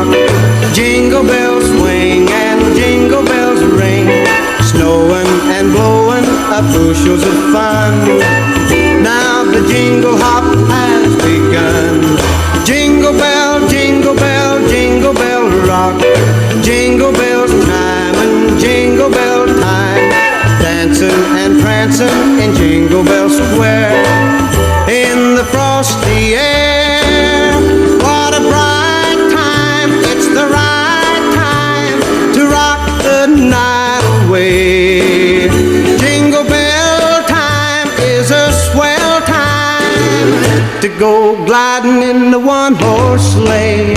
rock. Jingle bells swing and jingle bells ring, snowing and blowing up bushels of fun. Now the jingle hop has begun. Jingle bell, jingle bell, jingle bell rock. Jingle bells chime and jingle bell time, dancing and prancing in Jingle Bell Square. In the frosty air, what a bright time. It's the right time to rock the night away. Jingle bell time is a swell time to go gliding in the one-horse sleigh.